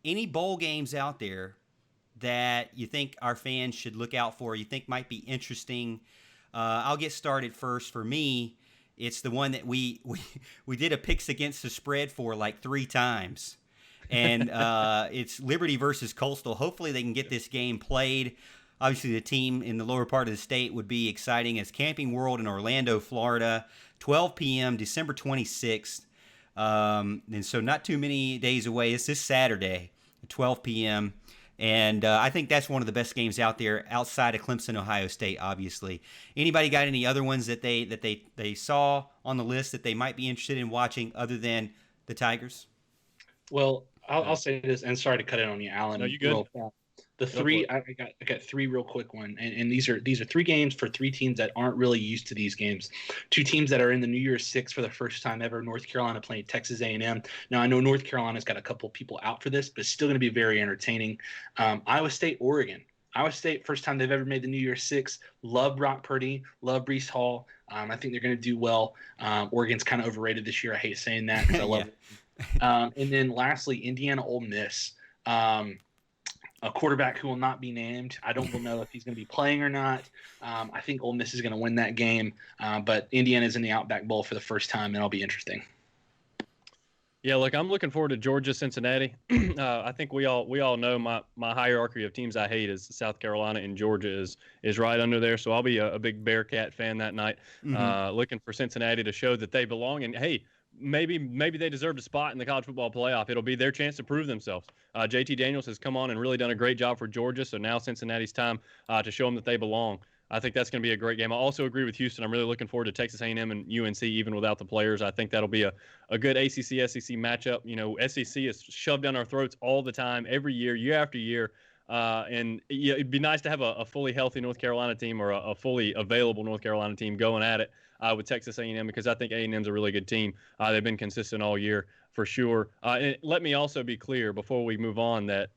any bowl games out there that you think our fans should look out for, you think might be interesting? I'll get started first. For me, it's the one that we did a picks against the spread for like 3 times. And it's Liberty versus Coastal. Hopefully they can get this game played. Obviously, the team in the lower part of the state would be exciting. As Camping World in Orlando, Florida, 12 p.m., December 26th. And so not too many days away. It's this Saturday, 12 p.m. And I think that's one of the best games out there outside of Clemson, Ohio State, obviously. Anybody got any other ones that they saw on the list that they might be interested in watching other than the Tigers? Well, I'll Uh, say this, and sorry to cut it on you, no, Alan. you good? Real fast. The Go for three it. I got three real quick one, and these are three games for three teams that aren't really used to these games. Two teams that are in the New Year's Six for the first time ever. North Carolina playing Texas A&M. Now I know North Carolina's got a couple people out for this, but it's still going to be very entertaining. Iowa State, Oregon. Iowa State, first time they've ever made the New Year's Six. Love Brock Purdy, love Brees Hall. I think they're going to do well. Oregon's kind of overrated this year. I hate saying that because I love Yeah. it. And then lastly, Indiana, Ole Miss. A quarterback who will not be named. I don't know if he's going to be playing or not. I think Ole Miss is going to win that game, but Indiana's in the Outback Bowl for the first time, and it'll be interesting. Yeah, look, I'm looking forward to Georgia, Cincinnati. I think we all know my hierarchy of teams I hate is South Carolina, and Georgia is right under there. So I'll be a big Bearcat fan that night. Mm-hmm. Looking for Cincinnati to show that they belong. And hey, maybe they deserve a spot in the college football playoff. It'll be their chance to prove themselves. JT Daniels has come on and really done a great job for Georgia. So now Cincinnati's time to show them that they belong. I think that's going to be a great game. I also agree with Houston. I'm really looking forward to Texas A&M and UNC, even without the players. I think that'll be a good ACC SEC matchup. You know, SEC is shoved down our throats all the time, every year after year. And yeah, it'd be nice to have a fully healthy North Carolina team or a fully available North Carolina team going at it with Texas A&M, because I think A&M's a really good team. They've been consistent all year for sure. And let me also be clear before we move on that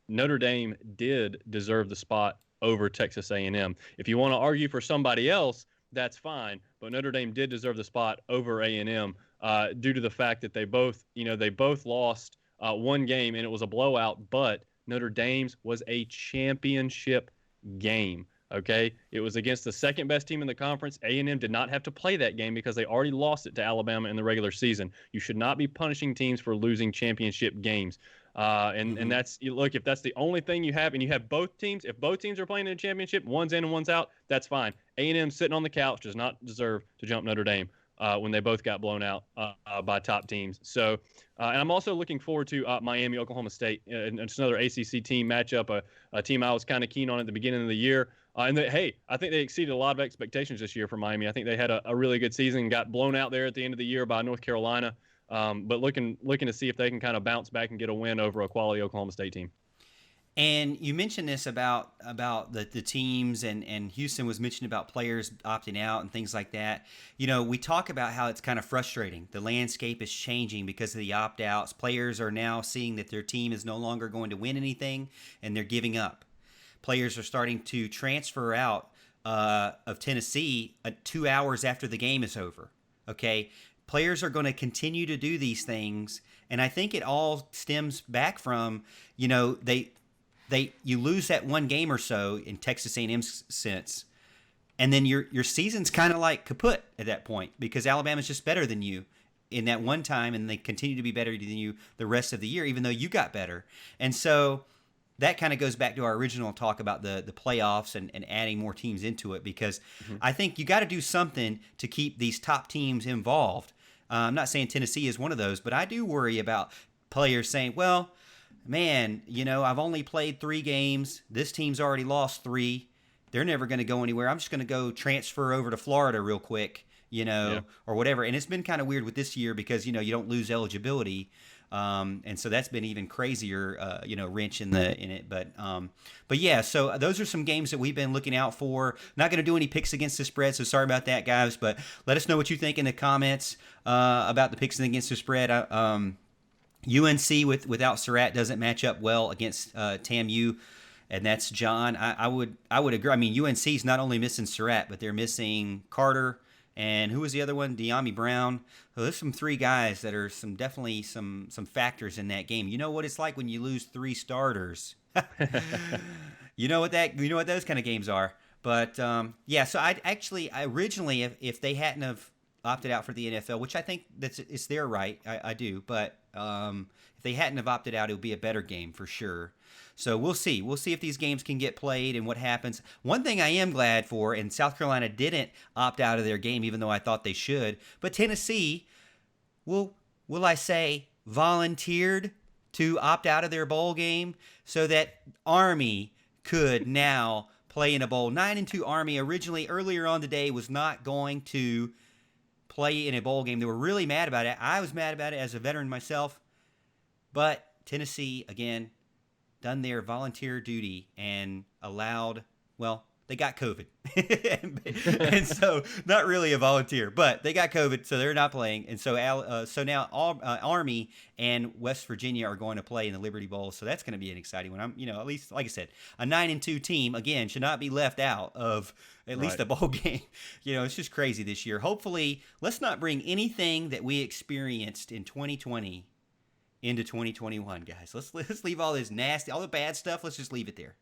Notre Dame did deserve the spot over Texas A&M. If you want to argue for somebody else, that's fine. But Notre Dame did deserve the spot over A&M due to the fact that they both lost one game and it was a blowout. But Notre Dame's was a championship game. Okay, it was against the second best team in the conference. A&M did not have to play that game because they already lost it to Alabama in the regular season. You should not be punishing teams for losing championship games. And that's, look, if that's the only thing you have, and you have both teams, if both teams are playing in a championship, one's in and one's out, that's fine. A&M sitting on the couch does not deserve to jump Notre Dame when they both got blown out by top teams. So, and I'm also looking forward to Miami, Oklahoma State. And it's another ACC team matchup, a team I was kind of keen on at the beginning of the year. Hey, I think they exceeded a lot of expectations this year for Miami. I think they had a really good season, got blown out there at the end of the year by North Carolina. But looking to see if they can kind of bounce back and get a win over a quality Oklahoma State team. And you mentioned this about the teams, and Houston was mentioning about players opting out and things like that. You know, we talk about how it's kind of frustrating. The landscape is changing because of the opt-outs. Players are now seeing that their team is no longer going to win anything, and they're giving up. Players are starting to transfer out of Tennessee 2 hours after the game is over. Okay, players are going to continue to do these things, and I think it all stems back from, you know, you lose that one game or so in Texas A&M's sense, and then your season's kind of like kaput at that point because Alabama's just better than you in that one time, and they continue to be better than you the rest of the year, even though you got better. And so that kind of goes back to our original talk about the playoffs and adding more teams into it, because I think you got to do something to keep these top teams involved. I'm not saying Tennessee is one of those, but I do worry about players saying, well, man, you know, I've only played 3 games. This team's already lost 3. They're never going to go anywhere. I'm just going to go transfer over to Florida real quick, you know, Yeah. or whatever. And it's been kind of weird with this year because, you know, you don't lose eligibility. And so that's been even crazier, wrench in it. But yeah, so those are some games that we've been looking out for. Not going to do any picks against the spread, so sorry about that, guys. But let us know what you think in the comments about the picks against the spread. UNC without Surratt doesn't match up well against TAMU, and that's John. I would agree. I mean, UNC's not only missing Surratt, but they're missing Carter And who was the other one? De'Ami Brown. So there's some three guys that are definitely some factors in that game. You know what it's like when you lose three starters. You know what those kind of games are. But yeah, so I originally, if they hadn't have opted out for the NFL, which I think it's their right, I do. But if they hadn't have opted out, it would be a better game for sure. So we'll see. We'll see if these games can get played and what happens. One thing I am glad for, and South Carolina didn't opt out of their game, even though I thought they should. But Tennessee, will I say, volunteered to opt out of their bowl game so that Army could now play in a bowl. 9-2 Army originally earlier on today was not going to play in a bowl game. They were really mad about it. I was mad about it as a veteran myself. But Tennessee, again, done their volunteer duty and allowed, well, they got COVID. And so not really a volunteer, but they got COVID, so they're not playing. And so so now Army and West Virginia are going to play in the Liberty Bowl. So that's going to be an exciting one. At least, like I said, a 9-2 team, again, should not be left out of at least a bowl game. It's just crazy this year. Hopefully, let's not bring anything that we experienced in 2020 into 2021, guys. Let's leave all this nasty, all the bad stuff. Let's just leave it there.